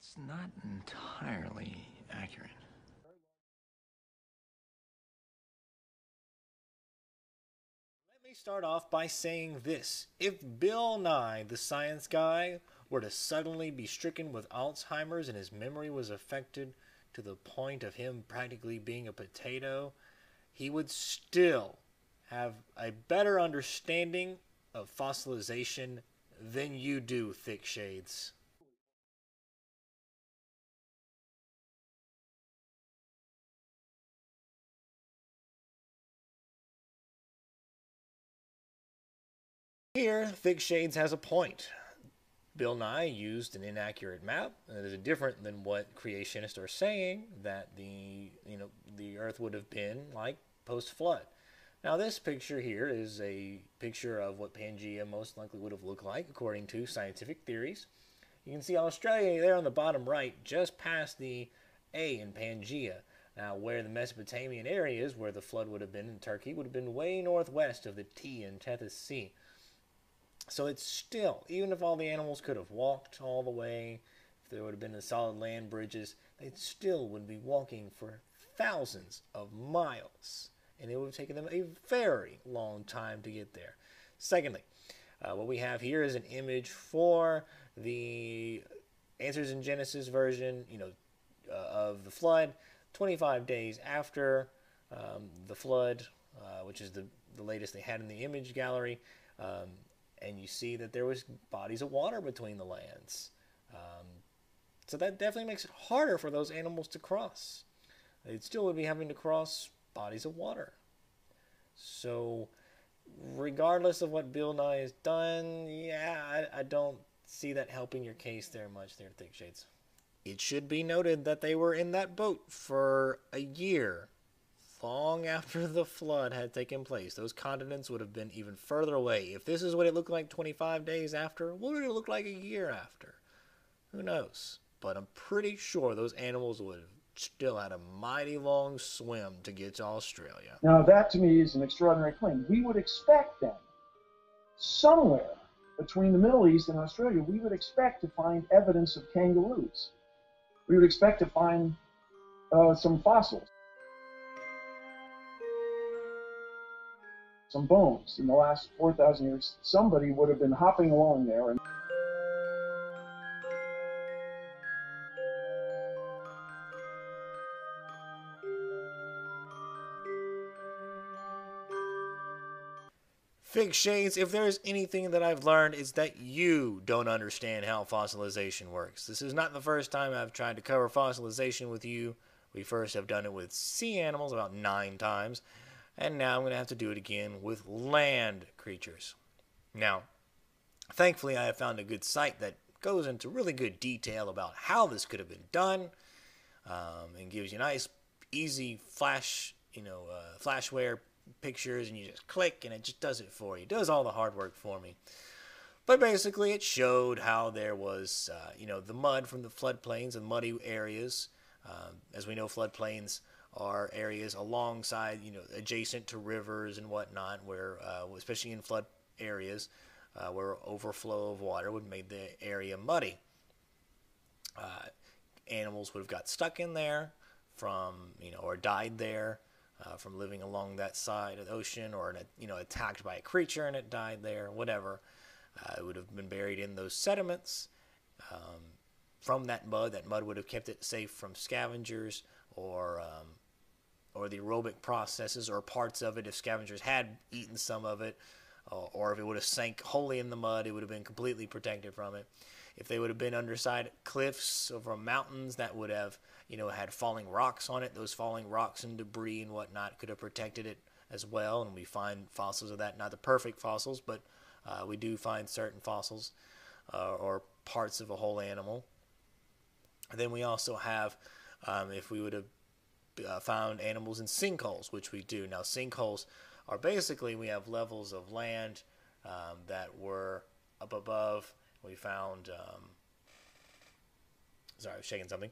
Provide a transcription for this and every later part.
It's not entirely accurate. Let me start off by saying this. If Bill Nye, the science guy, were to suddenly be stricken with Alzheimer's and his memory was affected to the point of him practically being a potato, he would still have a better understanding of fossilization than you do, thick shades. Here, Thick Shades has a point. Bill Nye used an inaccurate map. It is different than what creationists are saying that the Earth would have been like post-flood. Now, this picture here is a picture of what Pangea most likely would have looked like according to scientific theories. You can see Australia there on the bottom right, just past the A in Pangea. Now, where the Mesopotamian areas, where the flood would have been in Turkey, would have been way northwest of the T in Tethys Sea. So it's still, even if all the animals could have walked all the way, if there would have been the solid land bridges, they still would be walking for thousands of miles. And it would have taken them a very long time to get there. Secondly, what we have here is an image for the Answers in Genesis version, of the flood, 25 days after the flood, which is the latest they had in the image gallery. And you see that there was bodies of water between the lands. So that definitely makes it harder for those animals to cross. They still would be having to cross bodies of water. So regardless of what Bill Nye has done, yeah, I don't see that helping your case there much there, Thick Shades. It should be noted that they were in that boat for a year, long after the flood had taken place. Those continents would have been even further away. If this is what it looked like 25 days after, what would it look like a year after? Who knows? But I'm pretty sure those animals would have still had a mighty long swim to get to Australia. Now, that to me is an extraordinary claim. We would expect then, somewhere between the Middle East and Australia, we would expect to find evidence of kangaroos. We would expect to find some fossils, some bones. In the last 4,000 years, somebody would have been hopping along there. And Thick Shades, if there's anything that I've learned, it's that you don't understand how fossilization works. This is not the first time I've tried to cover fossilization with you. We first have done it with sea animals about 9 times, and now I'm going to have to do it again with land creatures. Now, thankfully I have found a good site that goes into really good detail about how this could have been done, and gives you nice, easy flashware pictures, and you just click and it just does it for you. It does all the hard work for me. But basically it showed how there was the mud from the floodplains and muddy areas. As we know, floodplains are areas alongside, adjacent to rivers and whatnot, where especially in flood areas where overflow of water would make the area muddy. Animals would have got stuck in there or died there from living along that side of the ocean, or attacked by a creature and it died there, whatever. It would have been buried in those sediments from that mud. That mud would have kept it safe from scavengers or the aerobic processes or parts of it if scavengers had eaten some of it, or if it would have sank wholly in the mud, it would have been completely protected from it. If they would have been underside cliffs or from mountains that would have had falling rocks on it, those falling rocks and debris and whatnot could have protected it as well. And we find fossils of that, not the perfect fossils, but we do find certain fossils or parts of a whole animal. And then we also have, if we would have found animals in sinkholes, which we do. Now, sinkholes are basically, we have levels of land that were up above. We found, sorry, I was shaking something.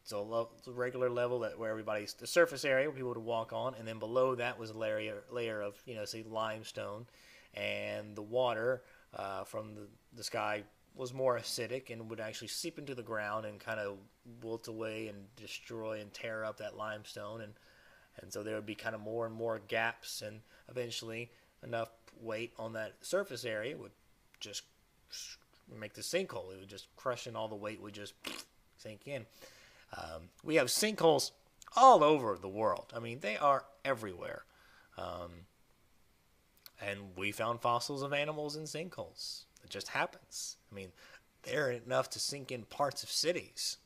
So a regular level where the surface area where people would walk on, and then below that was a layer of, say, limestone, and the water from the sky was more acidic and would actually seep into the ground and kind of wilt away and destroy and tear up that limestone, and so there would be kind of more and more gaps, and eventually enough weight on that surface area would just make the sinkhole. It would just crush, and all the weight would just sink in. We have sinkholes all over the world. I mean, they are everywhere. And we found fossils of animals in sinkholes. It just happens. I mean, they're enough to sink in parts of cities,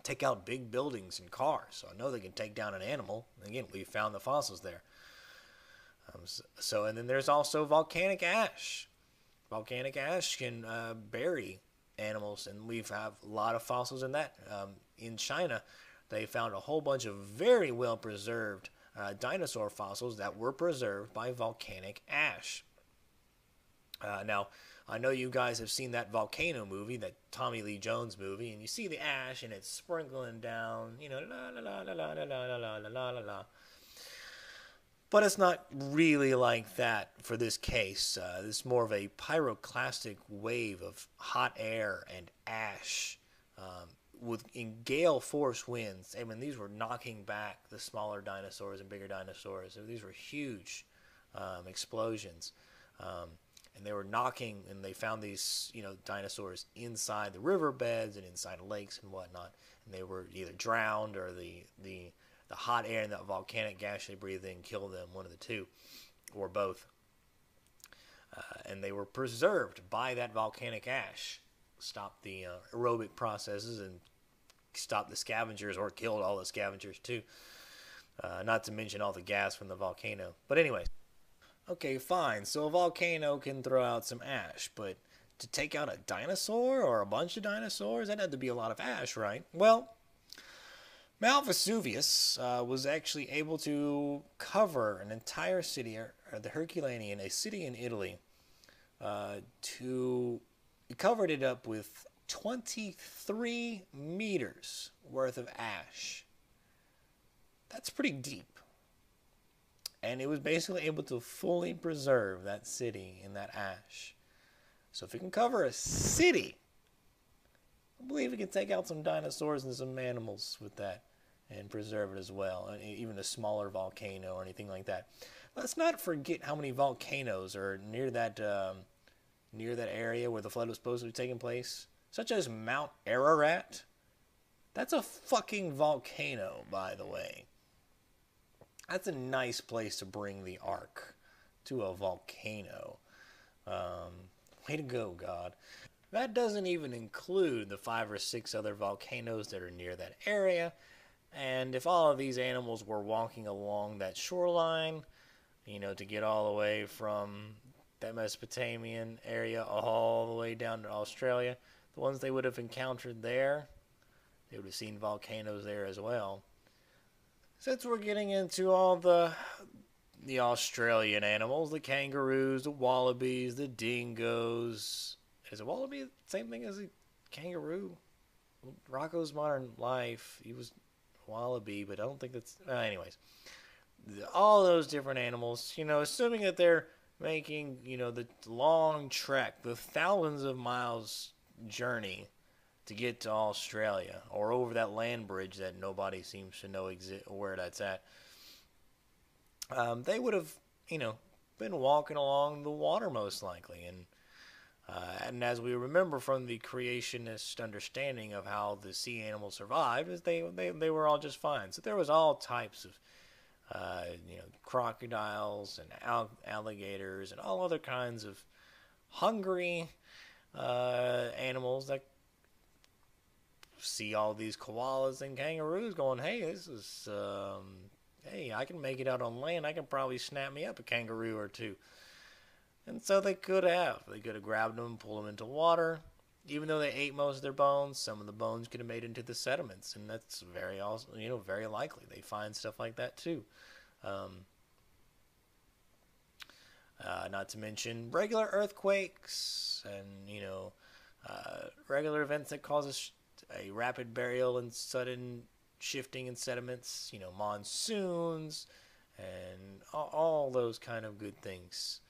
take out big buildings and cars. So I know they can take down an animal. Again, we found the fossils there. And then there's also volcanic ash. Volcanic ash can bury animals, and we have a lot of fossils in that. In China, they found a whole bunch of very well preserved dinosaur fossils that were preserved by volcanic ash. Now, I know you guys have seen that volcano movie, that Tommy Lee Jones movie, and you see the ash and it's sprinkling down, you know, la la la la la la la la la la la. But it's not really like that for this case. This is more of a pyroclastic wave of hot air and ash in gale force winds. I mean, these were knocking back the smaller dinosaurs and bigger dinosaurs. So these were huge explosions. And they were knocking, and they found these, dinosaurs inside the riverbeds and inside lakes and whatnot. And they were either drowned, or the hot air and that volcanic gas they breathed in killed them, one of the two, or both. And they were preserved by that volcanic ash. Stopped the aerobic processes and stopped the scavengers, or killed all the scavengers too. Not to mention all the gas from the volcano. But anyway. Okay, fine. So a volcano can throw out some ash, but to take out a dinosaur or a bunch of dinosaurs, that had to be a lot of ash, right? Well, Mount Vesuvius was actually able to cover an entire city, or the Herculaneum, a city in Italy, it covered it up with 23 meters worth of ash. That's pretty deep. And it was basically able to fully preserve that city in that ash. So if it can cover a city, I believe it can take out some dinosaurs and some animals with that and preserve it as well. Even a smaller volcano or anything like that. Let's not forget how many volcanoes are near that area where the flood was supposed to be taking place. Such as Mount Ararat. That's a fucking volcano, by the way. That's a nice place to bring the ark, to a volcano. Way to go, God. That doesn't even include the 5 or 6 other volcanoes that are near that area. And if all of these animals were walking along that shoreline, to get all the way from that Mesopotamian area all the way down to Australia, the ones they would have encountered there, they would have seen volcanoes there as well. Since we're getting into all the Australian animals, the kangaroos, the wallabies, the dingoes. Is a wallaby the same thing as a kangaroo? Rocko's Modern Life, he was a wallaby, but I don't think that's... anyways. All those different animals, assuming that they're making, the long trek, the thousands of miles journey to get to Australia, or over that land bridge that nobody seems to know where that's at. They would have, been walking along the water most likely, and as we remember from the creationist understanding of how the sea animals survived, is they were all just fine. So there was all types of, crocodiles and alligators and all other kinds of hungry animals that see all these koalas and kangaroos going, hey, I can make it out on land. I can probably snap me up a kangaroo or two. And so they could have. They could have grabbed them and pulled them into water. Even though they ate most of their bones, some of the bones could have made it into the sediments, and that's very likely. They find stuff like that too. Not to mention regular earthquakes and regular events that cause a rapid burial and sudden shifting in sediments, monsoons, and all those kind of good things.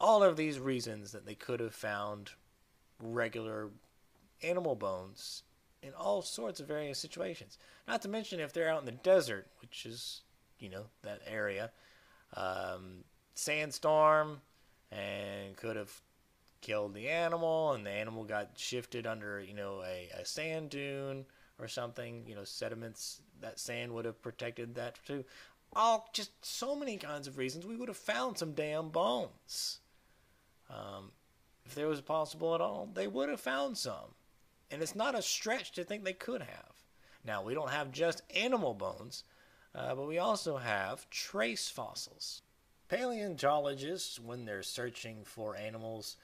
All of these reasons that they could have found regular animal bones in all sorts of various situations. Not to mention if they're out in the desert, which is, that area, sandstorm, and could have killed the animal, and the animal got shifted under, a sand dune or something, sediments, that sand would have protected that too. All just so many kinds of reasons we would have found some damn bones. If there was possible at all, they would have found some. And it's not a stretch to think they could have. Now, we don't have just animal bones, but we also have trace fossils. Paleontologists, when they're searching for animals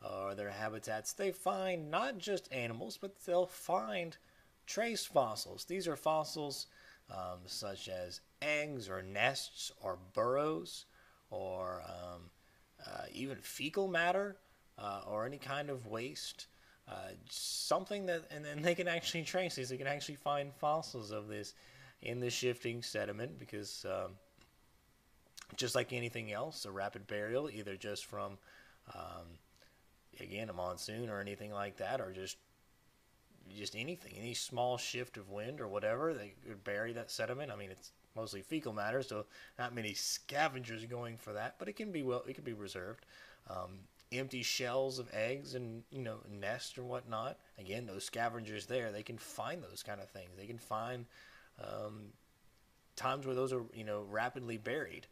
or their habitats, they find not just animals, but they'll find trace fossils. These are fossils such as eggs or nests or burrows or even fecal matter or any kind of waste. Something that, and then they can actually trace these. They can actually find fossils of this in the shifting sediment because just like anything else, a rapid burial, either just from, again, a monsoon or anything like that, or just anything, any small shift of wind or whatever, they could bury that sediment. I mean, it's mostly fecal matter, so not many scavengers going for that, but it can be reserved. Empty shells of eggs and nests or whatnot. Again, those scavengers there, they can find those kind of things. They can find times where those are rapidly buried,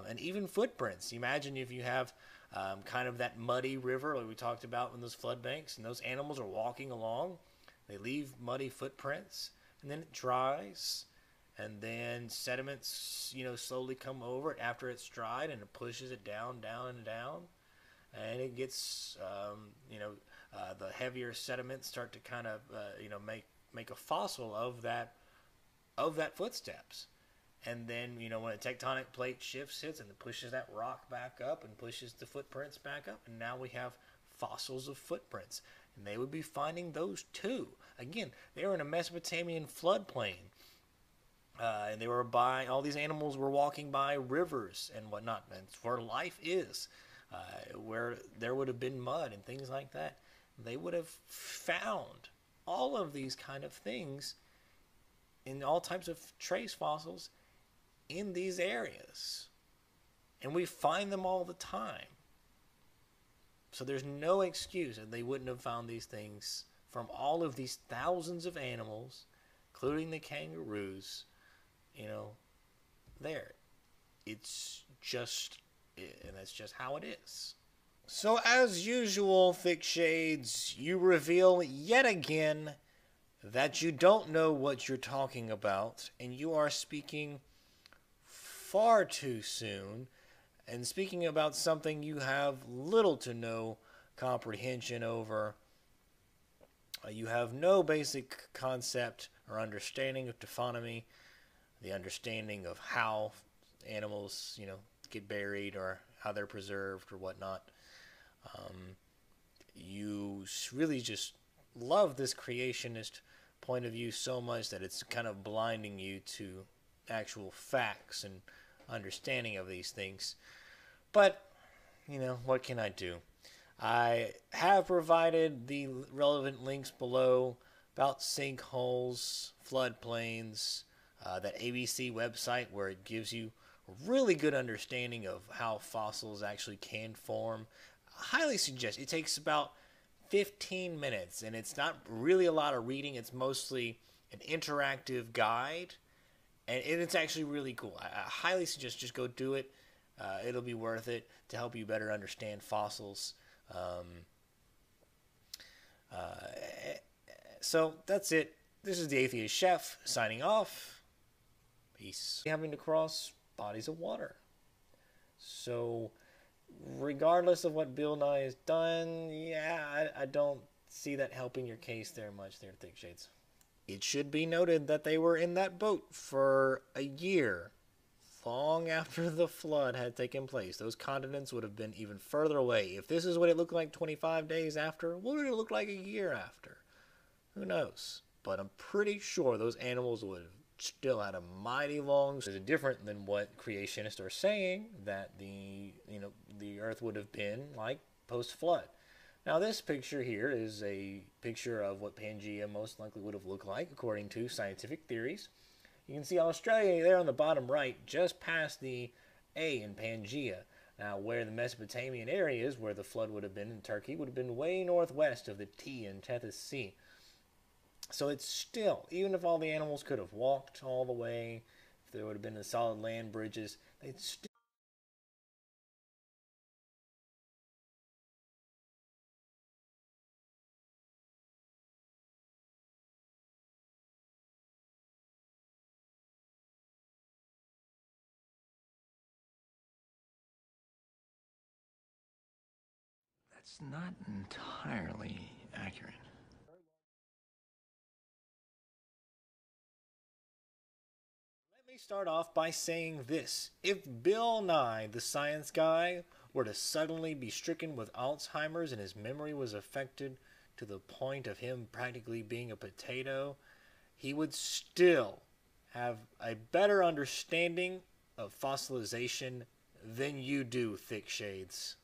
and even footprints. Imagine if you have kind of that muddy river like we talked about in those flood banks, and those animals are walking along. They leave muddy footprints, and then it dries, and then sediments slowly come over it after it's dried, and it pushes it down, down, and down. And it gets, the heavier sediments start to kind of, make a fossil of that footsteps. And then, when a tectonic plate shift hits and it pushes that rock back up and pushes the footprints back up, and now we have fossils of footprints. And they would be finding those too. Again, they were in a Mesopotamian floodplain. And they were all these animals were walking by rivers and whatnot. And it's where life is. Where there would have been mud and things like that. They would have found all of these kind of things in all types of trace fossils in these areas. And we find them all the time. So there's no excuse that they wouldn't have found these things from all of these thousands of animals, including the kangaroos, there. It's just, and that's just how it is. So as usual, Thick Shades, you reveal yet again that you don't know what you're talking about, and you are speaking far too soon, and speaking about something you have little to no comprehension over. You have no basic concept or understanding of taphonomy, the understanding of how animals, get buried or how they're preserved or whatnot. You really just love this creationist point of view so much that it's kind of blinding you to actual facts and understanding of these things. But, what can I do? I have provided the relevant links below about sinkholes, floodplains, that ABC website where it gives you a really good understanding of how fossils actually can form. I highly suggest it. Takes about 15 minutes, and it's not really a lot of reading. It's mostly an interactive guide, and it's actually really cool. I highly suggest just go do it. It'll be worth it to help you better understand fossils. So that's it. This is the Atheist Chef signing off. Peace. Having to cross bodies of water. So regardless of what Bill Nye has done, I don't see that helping your case there much there, Thick Shades. It should be noted that they were in that boat for a year, long after the flood had taken place. Those continents would have been even further away. If this is what it looked like 25 days after, what would it look like a year after? Who knows? But I'm pretty sure those animals would have still had a mighty long. It's different than what creationists are saying, that the earth would have been like post-flood. Now this picture here is a picture of what Pangea most likely would have looked like according to scientific theories. You can see Australia there on the bottom right, just past the A in Pangea. Now where the Mesopotamian area is, where the flood would have been in Turkey, would have been way northwest of the T in Tethys Sea. So it's still, even if all the animals could have walked all the way, if there would have been the solid land bridges, they'd still. That's not entirely accurate. Let me start off by saying this. If Bill Nye, the science guy, were to suddenly be stricken with Alzheimer's and his memory was affected to the point of him practically being a potato, he would still have a better understanding of fossilization than you do, thick shades.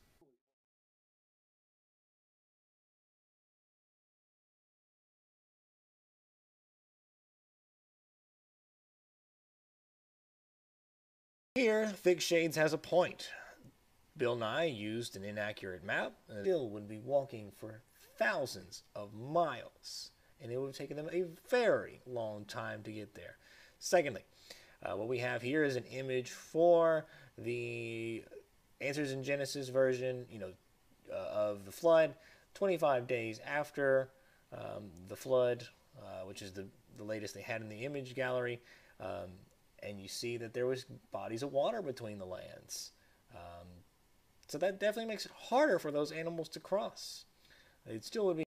Here, Thick Shades has a point. Bill Nye used an inaccurate map and still would be walking for thousands of miles, and it would have taken them a very long time to get there. Secondly, what we have here is an image for the Answers in Genesis version, of the flood, 25 days after the flood, which is the latest they had in the image gallery. And you see that there was bodies of water between the lands. So that definitely makes it harder for those animals to cross. It still would be